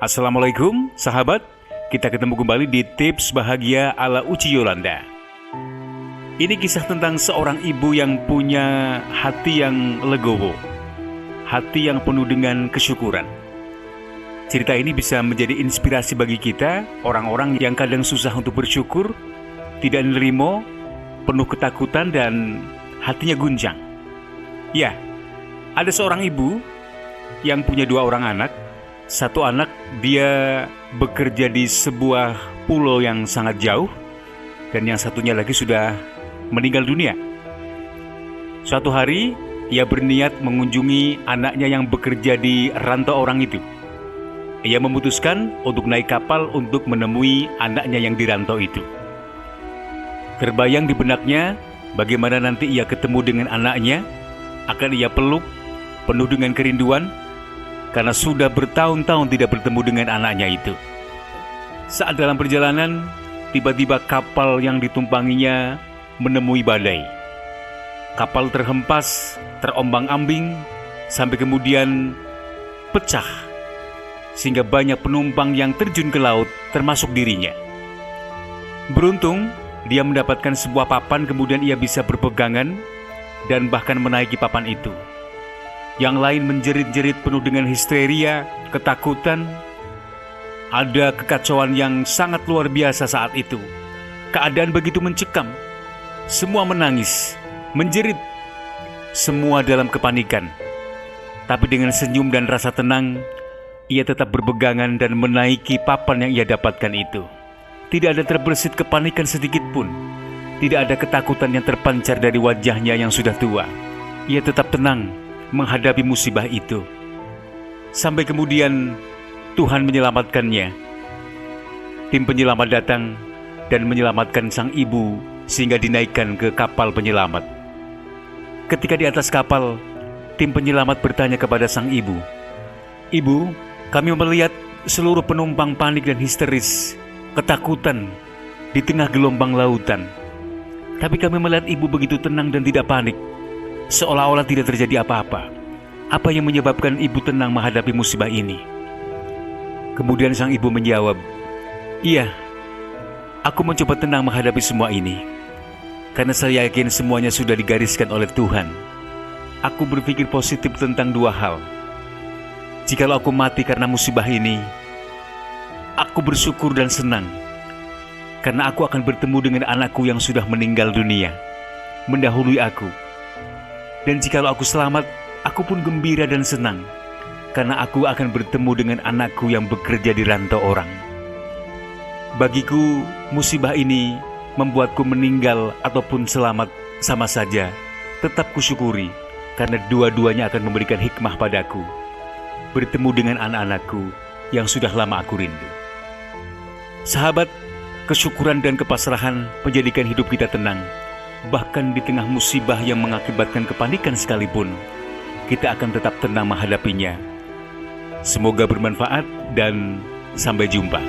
Assalamualaikum sahabat, kita ketemu kembali di Tips Bahagia ala Uci Yolanda. Ini kisah tentang seorang ibu yang punya hati yang legowo, hati yang penuh dengan kesyukuran. Cerita ini bisa menjadi inspirasi bagi kita, orang-orang yang kadang susah untuk bersyukur, tidak nerimo, penuh ketakutan dan hatinya gunjang. Ya, ada seorang ibu yang punya 2 orang anak. Satu anak dia bekerja di sebuah pulau yang sangat jauh, dan yang satunya lagi sudah meninggal dunia. Suatu hari ia berniat mengunjungi anaknya yang bekerja di rantau orang itu. Ia memutuskan untuk naik kapal untuk menemui anaknya yang dirantau itu. Terbayang di benaknya bagaimana nanti ia ketemu dengan anaknya, akan ia peluk penuh dengan kerinduan, karena sudah bertahun-tahun tidak bertemu dengan anaknya itu. Saat dalam perjalanan, tiba-tiba kapal yang ditumpanginya menemui badai. Kapal terhempas, terombang-ambing, sampai kemudian pecah, sehingga banyak penumpang yang terjun ke laut, termasuk dirinya. Beruntung, dia mendapatkan sebuah papan, kemudian ia bisa berpegangan dan bahkan menaiki papan itu. Yang lain menjerit-jerit penuh dengan histeria, ketakutan. Ada kekacauan yang sangat luar biasa saat itu. Keadaan begitu mencekam. Semua menangis, menjerit. Semua dalam kepanikan. Tapi dengan senyum dan rasa tenang, ia tetap berpegangan dan menaiki papan yang ia dapatkan itu. Tidak ada terbersit kepanikan sedikit pun. Tidak ada ketakutan yang terpancar dari wajahnya yang sudah tua. Ia tetap tenang menghadapi musibah itu. Sampai kemudian Tuhan menyelamatkannya. Tim penyelamat datang dan menyelamatkan sang ibu sehingga dinaikkan ke kapal penyelamat. Ketika di atas kapal, tim penyelamat bertanya kepada sang ibu, "Ibu, kami melihat seluruh penumpang panik dan histeris, ketakutan di tengah gelombang lautan. Tapi kami melihat ibu begitu tenang dan tidak panik, seolah-olah tidak terjadi apa-apa. Apa yang menyebabkan ibu tenang menghadapi musibah ini?" Kemudian sang ibu menjawab, "Iya, aku mencoba tenang menghadapi semua ini, karena saya yakin semuanya sudah digariskan oleh Tuhan. Aku berpikir positif tentang 2 hal. Jikalau aku mati karena musibah ini, aku bersyukur dan senang, karena aku akan bertemu dengan anakku yang sudah meninggal dunia, mendahului aku. Dan jikalau aku selamat, aku pun gembira dan senang, karena aku akan bertemu dengan anakku yang bekerja di rantau orang. Bagiku, musibah ini membuatku meninggal ataupun selamat sama saja. Tetap kusyukuri, karena dua-duanya akan memberikan hikmah padaku, bertemu dengan anak-anakku yang sudah lama aku rindu." Sahabat, kesyukuran dan kepasrahan menjadikan hidup kita tenang. Bahkan di tengah musibah yang mengakibatkan kepanikan sekalipun, kita akan tetap tenang menghadapinya. Semoga bermanfaat dan sampai jumpa.